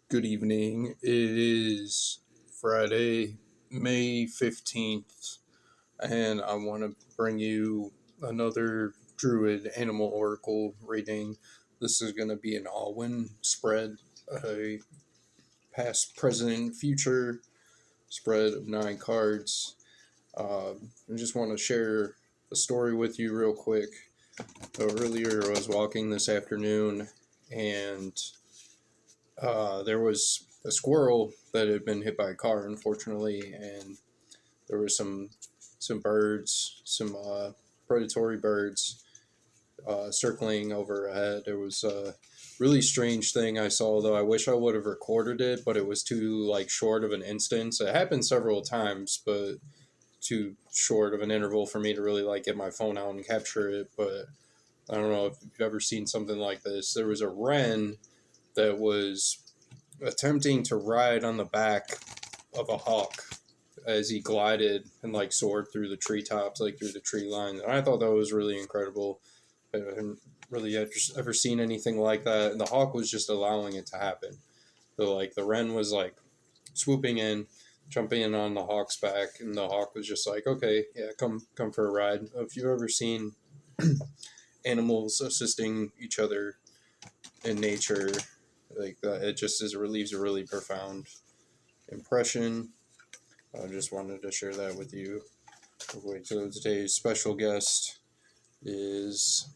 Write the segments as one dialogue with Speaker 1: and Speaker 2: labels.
Speaker 1: Good evening. It is Friday, May 15th, and I want to bring you another Druid Animal Oracle reading. This is going to be an Awen spread, a past, present, future spread of 9 cards. I just want to share a story with you real quick. Earlier, I was walking this afternoon, and there was a squirrel that had been hit by a car, unfortunately, and there was some birds, some predatory birds circling overhead. There was a really strange thing I saw, though. I wish I would have recorded it, but it was too short of an instance. It happened several times, but too short of an interval for me to really get my phone out and capture it. But I don't know if you've ever seen something like this. There was a wren that was attempting to ride on the back of a hawk as he glided and soared through the treetops, through the tree line. And I thought that was really incredible. I hadn't really ever seen anything like that, and the hawk was just allowing it to happen. So the wren was swooping in, jumping in on the hawk's back, and the hawk was just like, okay, yeah, come for a ride. If you've ever seen animals assisting each other in nature, it just leaves a really profound impression. I just wanted to share that with you. Wait, so today's special guest is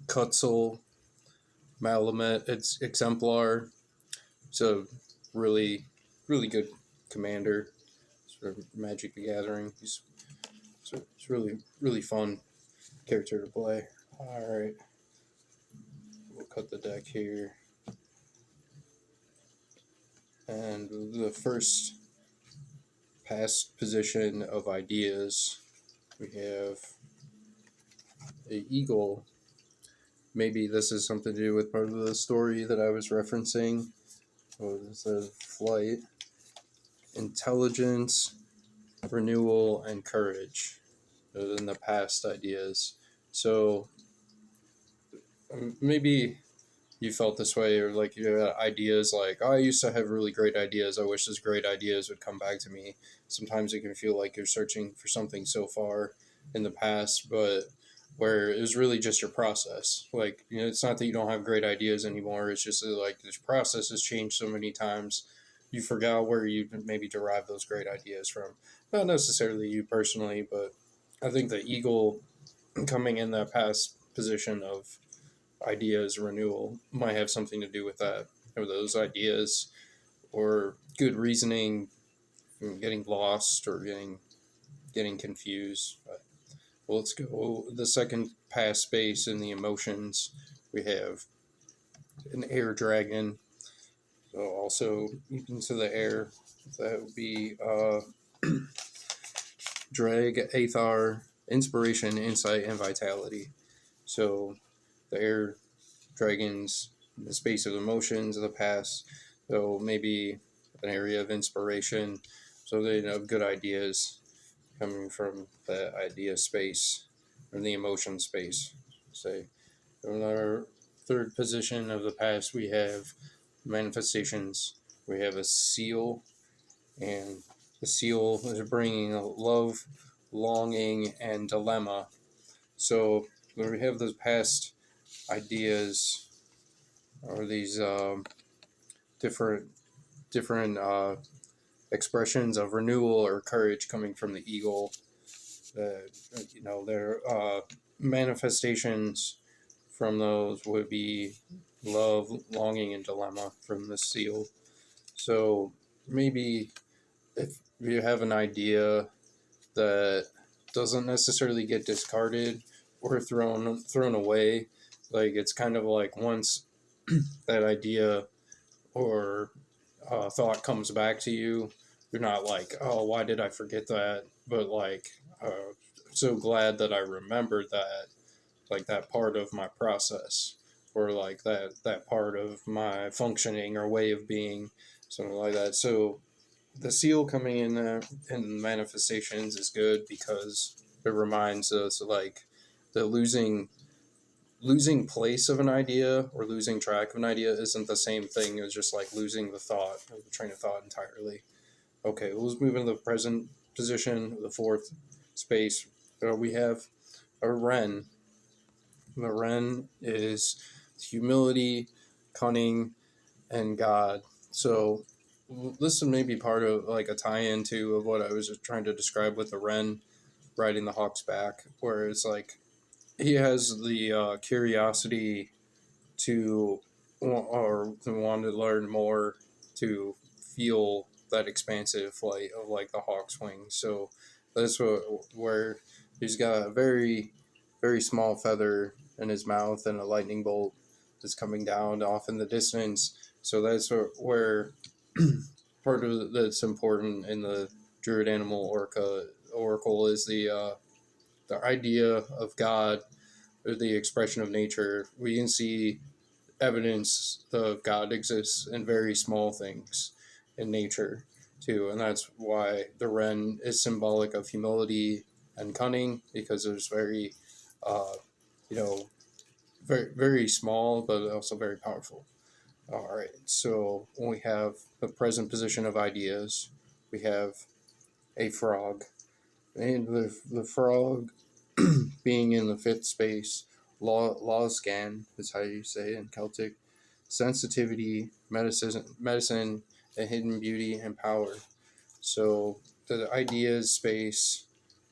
Speaker 1: Cutzel Malamet. It's Exemplar. It's a really, really good commander. Sort of Magic the Gathering. It's really, really fun character to play. Alright. We'll cut the deck here. And the first past position of ideas, we have a eagle. Maybe this is something to do with part of the story that I was referencing. It says flight, intelligence, renewal, and courage. Those are the past ideas. So maybe you felt this way, or you had ideas oh, I used to have really great ideas. I wish those great ideas would come back to me. Sometimes it can feel like you're searching for something so far in the past, but where it was really just your process. It's not that you don't have great ideas anymore. It's just that, this process has changed so many times. You forgot where you maybe derived those great ideas from. Not necessarily you personally, but I think the eagle coming in that past position of ideas renewal might have something to do with that, or those ideas, or good reasoning, getting lost or getting confused. But, well, let's go the second past space in the emotions. We have an air dragon, so also into the air. That would be drag, Athar, inspiration, insight, and vitality. So the air dragons, the space of emotions of the past, so maybe an area of inspiration, so they have good ideas coming from the idea space or the emotion space. Say, in our third position of the past, we have manifestations. We have a seal, and the seal is bringing love, longing, and dilemma. So when we have those past ideas, or these different expressions of renewal or courage coming from the eagle. Their manifestations from those would be love, longing, and dilemma from the seal. So maybe if you have an idea that doesn't necessarily get discarded or thrown away, it's kind of once that idea or thought comes back to you, you're not oh, why did I forget that? But so glad that I remembered that, that part of my process, or that part of my functioning or way of being, something like that. So the seal coming in in manifestations is good because it reminds us that losing losing place of an idea or losing track of an idea isn't the same thing as just like losing the thought or the train of thought entirely. Okay, well, let's move into the present position, the fourth space. We have a Ren. The Ren is humility, cunning, and God. So this may be part of like a tie-in to of what I was just trying to describe with the Ren riding the Hawk's back, where it's like he has the curiosity to or to want to learn more, to feel that expansive flight of like the hawk's wings. So that's where he's got a very small feather in his mouth and a lightning bolt that's coming down off in the distance. So that's where part of that's important in the druid animal oracle is the idea of God or the expression of nature. We can see evidence of God exists in very small things in nature too, and that's why the wren is symbolic of humility and cunning, because it's very, uh, you know, very small but also very powerful. All right, so when we have the present position of ideas, we have a frog, and the frog being in the fifth space, Lawscan is how you say it in Celtic, sensitivity, medicine, and hidden beauty and power. So the ideas space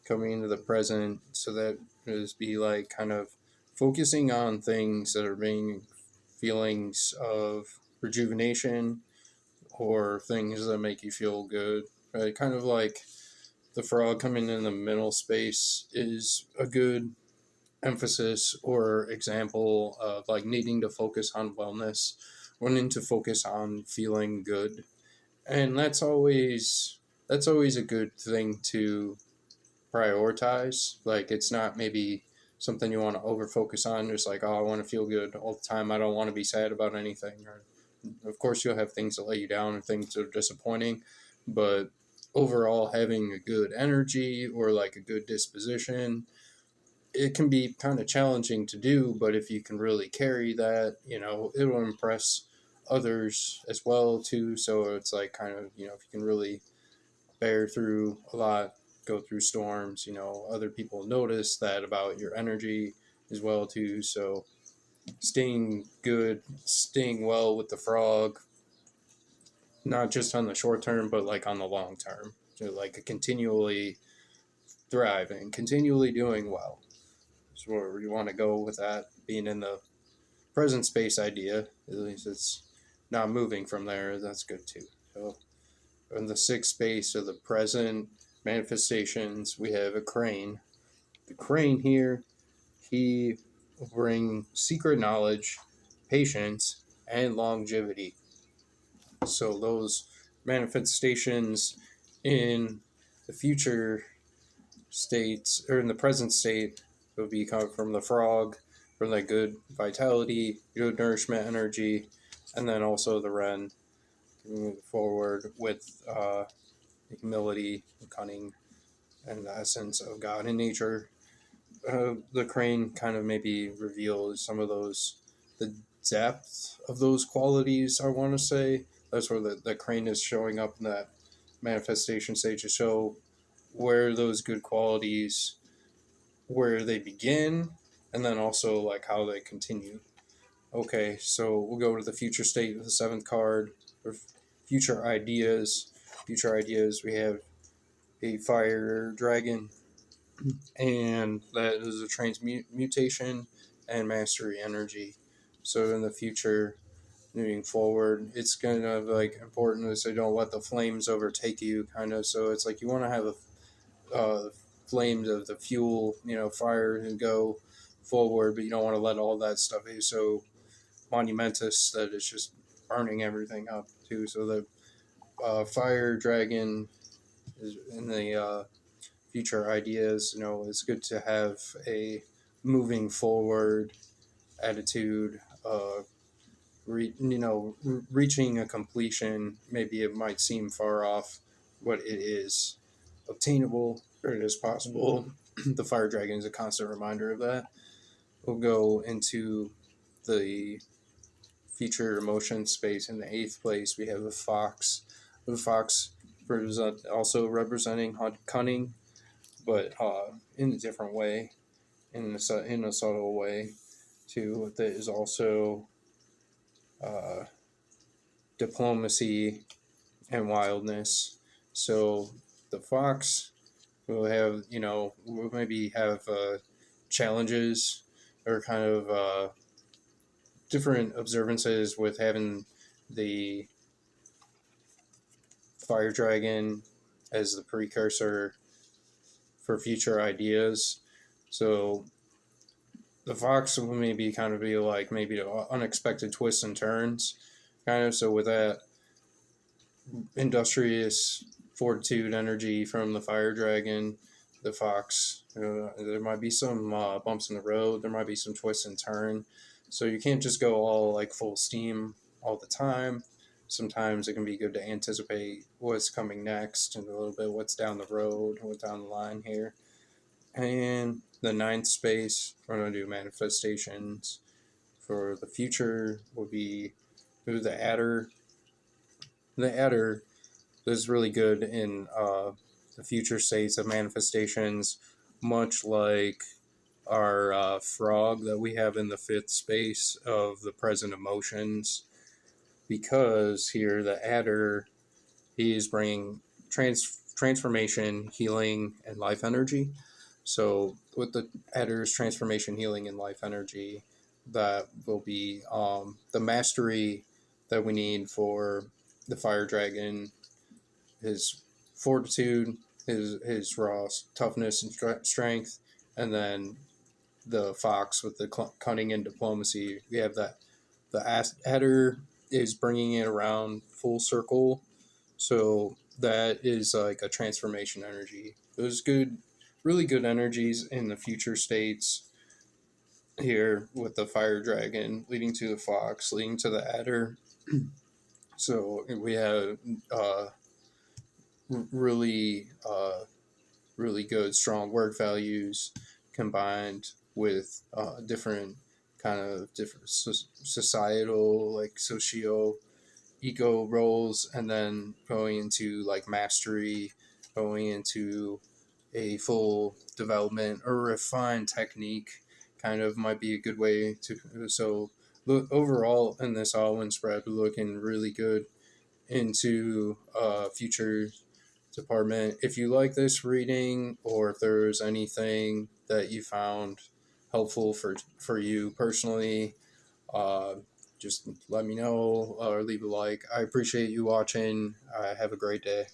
Speaker 1: coming into the present, so that is be like kind of focusing on things that are being feelings of rejuvenation or things that make you feel good. Right? Kind of like the frog coming in the middle space is a good emphasis or example of like needing to focus on wellness, wanting to focus on feeling good. And that's always a good thing to prioritize. Like it's not maybe something you want to over focus on, just like, oh, I want to feel good all the time, I don't want to be sad about anything. Or of course you'll have things that let you down and things that are disappointing, but overall having a good energy or like a good disposition, it can be kind of challenging to do, but if you can really carry that, it will impress others as well too. So it's like kind of, if you can really bear through a lot, go through storms, other people notice that about your energy as well too. So staying good, staying well with the frog, not just on the short term, but like on the long term. So like continually thriving, continually doing well. So where you want to go with that, being in the present space idea, at least it's not moving from there. That's good too. So in the sixth space of the present manifestations, we have a crane. The crane here, he will bring secret knowledge, patience, and longevity. So those manifestations in the future states, or in the present state, it would be coming from the frog, from that good vitality, good nourishment, energy, and then also the wren moving forward with humility, cunning, and the essence of God in nature. The crane kind of maybe reveals some of the depth of those qualities, I want to say. That's where the crane is showing up in that manifestation stage to show where those good qualities, where they begin, and then also like how they continue. Okay, so we'll go to the future state with the seventh card, or future ideas. Future ideas, we have a fire dragon, and that is a transmutation and mastery energy. So in the future, moving forward, it's kind of like important to say don't let the flames overtake you, kind of. So it's like you want to have flames of the fuel, fire, and go forward, but you don't want to let all that stuff be so monumentous that it's just burning everything up too. So the fire dragon is in the future ideas. It's good to have a moving forward attitude. Reaching a completion, maybe it might seem far off, but it is obtainable or it is possible. The fire dragon is a constant reminder of that. we'll go into the future emotion space. In the eighth place, we have a fox. The fox also representing cunning, but in a different way, in a subtle way, too. That is also uh, diplomacy and wildness. So the fox will have, will maybe have challenges or kind of different observances with having the fire dragon as the precursor for future ideas. So the fox will maybe kind of be like maybe unexpected twists and turns, kind of. So with that industrious fortitude energy from the fire dragon, the fox, there might be some bumps in the road. There might be some twists and turn. So you can't just go all like full steam all the time. Sometimes it can be good to anticipate what's coming next and a little bit what's down the road, what's down the line here. And the ninth space, we're going to do manifestations for the future, would be the adder. The adder is really good in the future states of manifestations, much like our frog that we have in the fifth space of the present emotions. Because here the adder, he is bringing transformation, healing, and life energy. So with the adder's transformation, healing, and life energy, that will be the mastery that we need for the fire dragon, his fortitude, his raw toughness and strength, and then the fox with the cunning and diplomacy. We have that the adder is bringing it around full circle, so that is like a transformation energy. Those good, really good energies in the future states here with the fire dragon leading to the fox, leading to the adder. So we have really really good strong work values combined with different societal like socio eco roles, and then going into like mastery, going into a full development or refined technique kind of might be a good way to. So look, overall in this all-in spread, we're looking really good into future department. If you like this reading, or if there's anything that you found helpful for you personally, uh, just let me know or leave a like. I appreciate you watching. Have a great day.